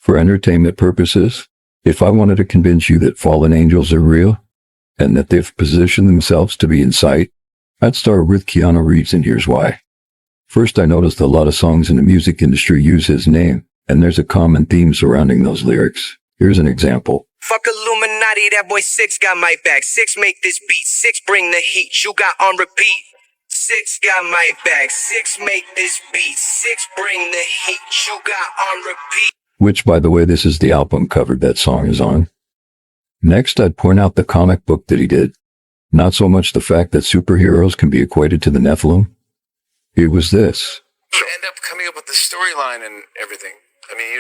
For entertainment purposes, if I wanted to convince you that fallen angels are real, and that they've positioned themselves to be in sight, I'd start with Keanu Reeves, and here's why. First, I noticed a lot of songs in the music industry use his name, and there's a common theme surrounding those lyrics. Here's an example. Fuck Illuminati, that boy Six got my back. Six make this beat, Six bring the heat, you got on repeat. Six got my back, Six make this beat, Six bring the heat, you got on repeat. Which, by the way, this is the album cover that song is on. Next, I'd point out the comic book that he did. Not so much the fact that superheroes can be equated to the Nephilim. It was this. You end up coming up with the storyline and everything. I mean,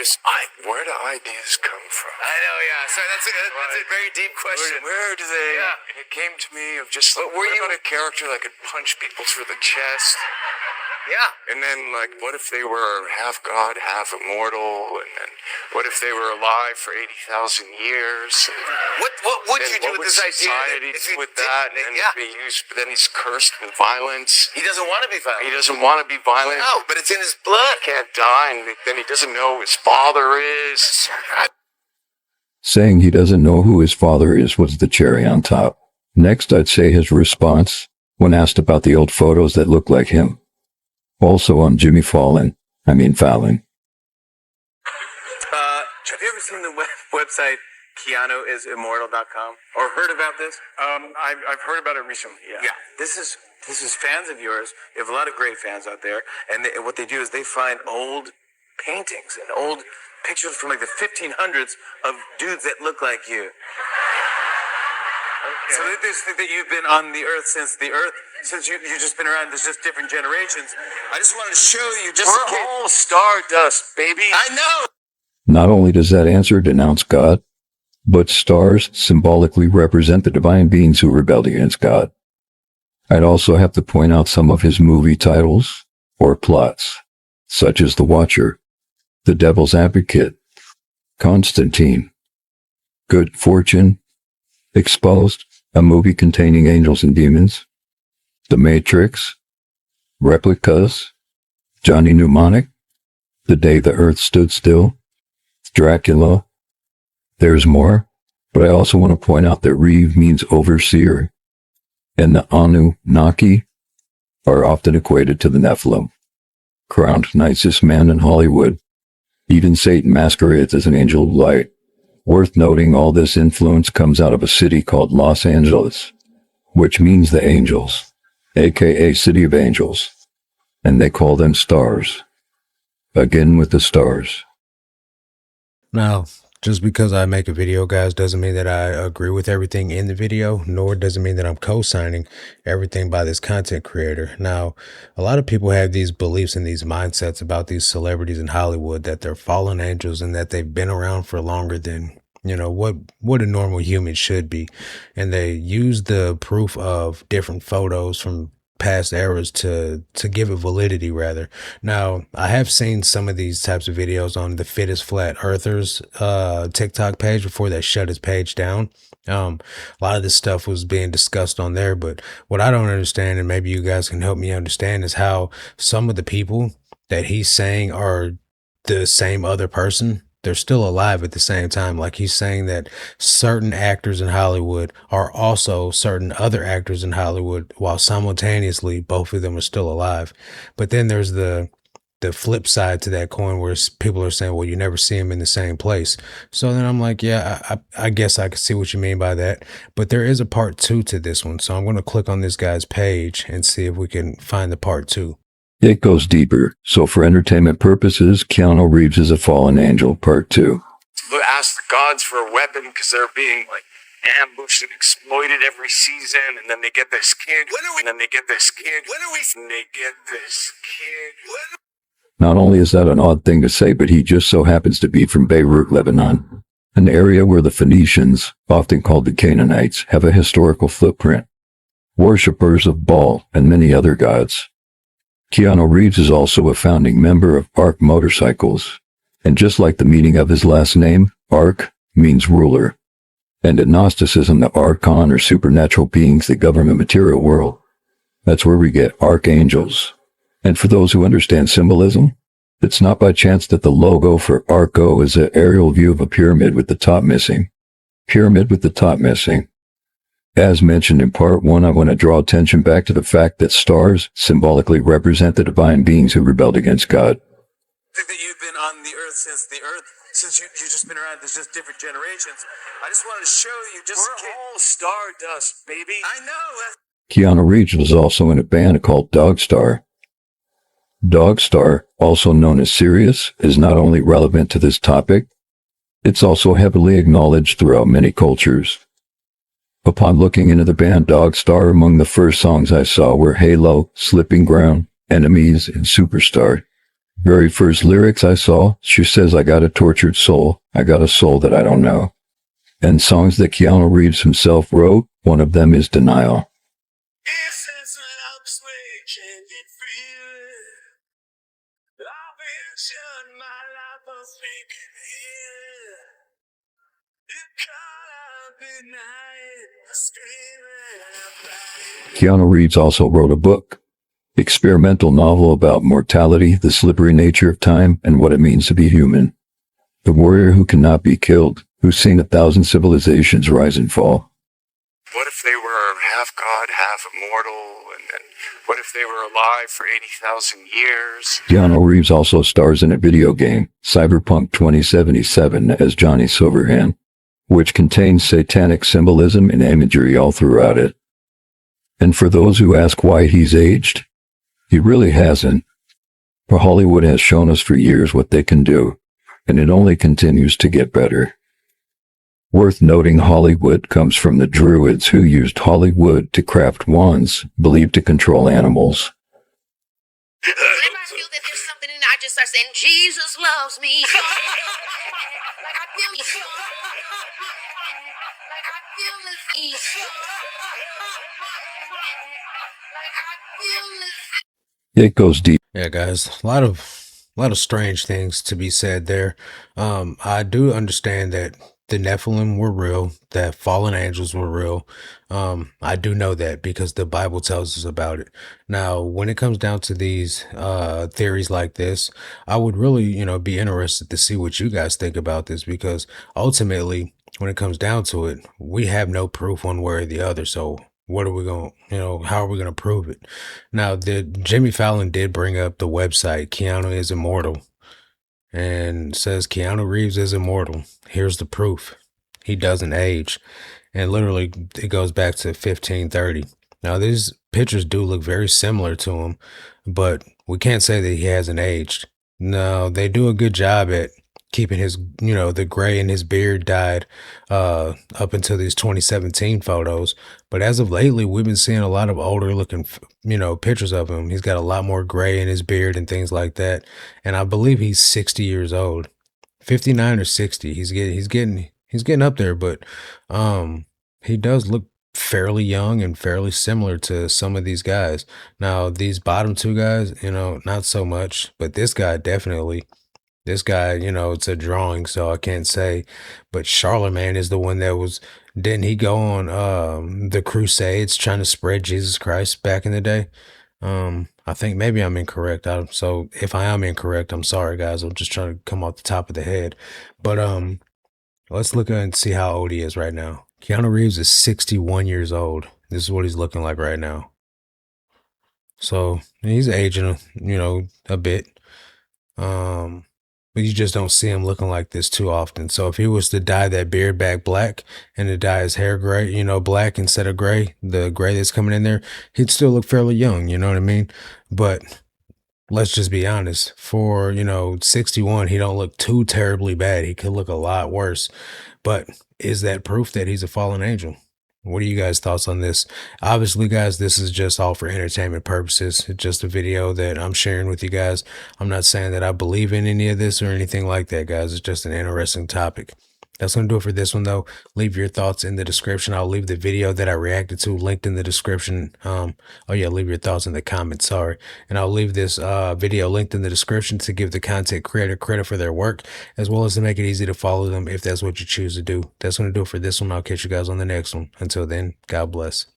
where do ideas come from? I know, yeah. Sorry, that's a very deep question. Where do they? Yeah. It came to me of just, what about a character that could punch people through the chest? Yeah. And then, like, what if they were half god, half immortal? And then what if they were alive for 80,000 years? What would you do with this idea? Society do with that? And then he's cursed with violence. He doesn't want to be violent. He doesn't want to be violent. No, but it's in his blood. He can't die, and then he doesn't know who his father is. Saying he doesn't know who his father is was the cherry on top. Next, I'd say his response when asked about the old photos that look like him. Also on Jimmy Fallon. Have you ever seen the website KeanuIsImmortal.com or heard about this? I've heard about it recently. Yeah. This is fans of yours. You have a lot of great fans out there, and what they do is they find old paintings and old pictures from like the 1500s of dudes that look like you. Okay. So they just think that you've been on the earth since you've just been around. There's just different generations. I just wanted to show you. We're all stardust, baby. I know. Not only does that answer denounce God, but stars symbolically represent the divine beings who rebelled against God. I'd also have to point out some of his movie titles or plots, such as The Watcher, The Devil's Advocate, Constantine, Good Fortune, Exposed, a movie containing angels and demons, The Matrix, Replicas, Johnny Mnemonic, The Day the Earth Stood Still, Dracula. There's more, but I also want to point out that Reeve means overseer, and the Anunnaki are often equated to the Nephilim, crowned nicest man in Hollywood. Even Satan masquerades as an angel of light. Worth noting, all this influence comes out of a city called Los Angeles, which means the angels, aka City of Angels, and they call them stars. Again with the stars. Now, just because I make a video, guys, doesn't mean that I agree with everything in the video, nor does it mean that I'm co-signing everything by this content creator. Now, a lot of people have these beliefs and these mindsets about these celebrities in Hollywood that they're fallen angels and that they've been around for longer than, what a normal human should be. And they use the proof of different photos from past eras to give it validity, rather. Now, I have seen some of these types of videos on the Fittest Flat Earthers TikTok page before they shut his page down. A lot of this stuff was being discussed on there, but what I don't understand, and maybe you guys can help me understand, is how some of the people that he's saying are the same other person, they're still alive at the same time. Like, he's saying that certain actors in Hollywood are also certain other actors in Hollywood, while simultaneously both of them are still alive. But then there's the flip side to that coin, where people are saying, well, you never see them in the same place. So then I'm like, yeah, I guess I can see what you mean by that. But there is a part 2 to this one. So I'm going to click on this guy's page and see if we can find the part 2. It goes deeper. So for entertainment purposes, Keanu Reeves is a fallen angel, part 2. Ask the gods for a weapon because they're being ambushed and exploited every season, and then they get this kid, and then they get this kid, and they get this kid. Not only is that an odd thing to say, but he just so happens to be from Beirut, Lebanon, an area where the Phoenicians, often called the Canaanites, have a historical footprint, worshippers of Baal and many other gods. Keanu Reeves is also a founding member of ARC Motorcycles, and just like the meaning of his last name, ARC means ruler. And in Gnosticism, the Archon are supernatural beings that govern the material world. That's where we get archangels. And for those who understand symbolism, It's not by chance that the logo for Arco is an aerial view of a pyramid with the top missing. Pyramid with the top missing. As mentioned in part 1, I want to draw attention back to the fact that stars symbolically represent the divine beings who rebelled against God. I think that you've been on the earth since you've just been around. There's just different generations. I just wanted to show you. We're all stardust, baby. I know. Keanu Reeves was also in a band called Dogstar. Dogstar, also known as Sirius, is not only relevant to this topic, it's also heavily acknowledged throughout many cultures. Upon looking into the band Dogstar, among the first songs I saw were Halo, Slipping Ground, Enemies, and Superstar. Very first lyrics I saw, she says, I got a tortured soul, I got a soul that I don't know. And songs that Keanu Reeves himself wrote, one of them is Denial. Keanu Reeves also wrote a book, experimental novel about mortality, the slippery nature of time, and what it means to be human. The warrior who cannot be killed, who's seen 1,000 civilizations rise and fall. What if they were half god, half immortal, and what if they were alive for 80,000 years? Keanu Reeves also stars in a video game, Cyberpunk 2077, as Johnny Silverhand, which contains satanic symbolism and imagery all throughout it. And for those who ask why he's aged, he really hasn't. For Hollywood has shown us for years what they can do, and it only continues to get better. Worth noting, Hollywood comes from the Druids who used Hollywood to craft wands believed to control animals. Whenever I feel that there's something in it, I just start saying, Jesus loves me. Like I feel it. Like I feel this heat. Like I feel this. It goes deep. Yeah, guys, a lot of strange things to be said there. I do understand that the Nephilim were real, that fallen angels were real. I do know that because the Bible tells us about it. Now, when it comes down to these theories like this, I would really, be interested to see what you guys think about this, because ultimately, when it comes down to it, we have no proof one way or the other. So what are we going to, how are we going to prove it? Now, Jimmy Fallon did bring up the website, Keanu is Immortal, and says Keanu Reeves is immortal. Here's the proof. He doesn't age. And literally, it goes back to 1530. Now, these pictures do look very similar to him, but we can't say that he hasn't aged. No, they do a good job at keeping his, the gray in his beard dyed up until these 2017 photos. But as of lately, we've been seeing a lot of older looking, pictures of him. He's got a lot more gray in his beard and things like that. And I believe he's 60 years old, 59 or 60. He's getting up there, but he does look fairly young and fairly similar to some of these guys. Now, these bottom two guys, not so much, but this guy definitely. This guy, it's a drawing, so I can't say. But Charlemagne is the one that didn't he go on the Crusades trying to spread Jesus Christ back in the day? I think maybe I'm incorrect. So if I am incorrect, I'm sorry, guys. I'm just trying to come off the top of the head. But let's look and see how old he is right now. Keanu Reeves is 61 years old. This is what he's looking like right now. So he's aging, a bit. But you just don't see him looking like this too often. So if he was to dye that beard back black and to dye his hair gray, black instead of gray, the gray that's coming in there, he'd still look fairly young, you know what I mean? But let's just be honest, for, 61, he don't look too terribly bad. He could look a lot worse. But is that proof that he's a fallen angel? What are you guys' thoughts on this? Obviously, guys, this is just all for entertainment purposes. It's just a video that I'm sharing with you guys. I'm not saying that I believe in any of this or anything like that, guys. It's just an interesting topic. That's going to do it for this one, though. Leave your thoughts in the description. I'll leave the video that I reacted to linked in the description. Leave your thoughts in the comments, sorry. And I'll leave this video linked in the description to give the content creator credit for their work, as well as to make it easy to follow them if that's what you choose to do. That's going to do it for this one. I'll catch you guys on the next one. Until then, God bless.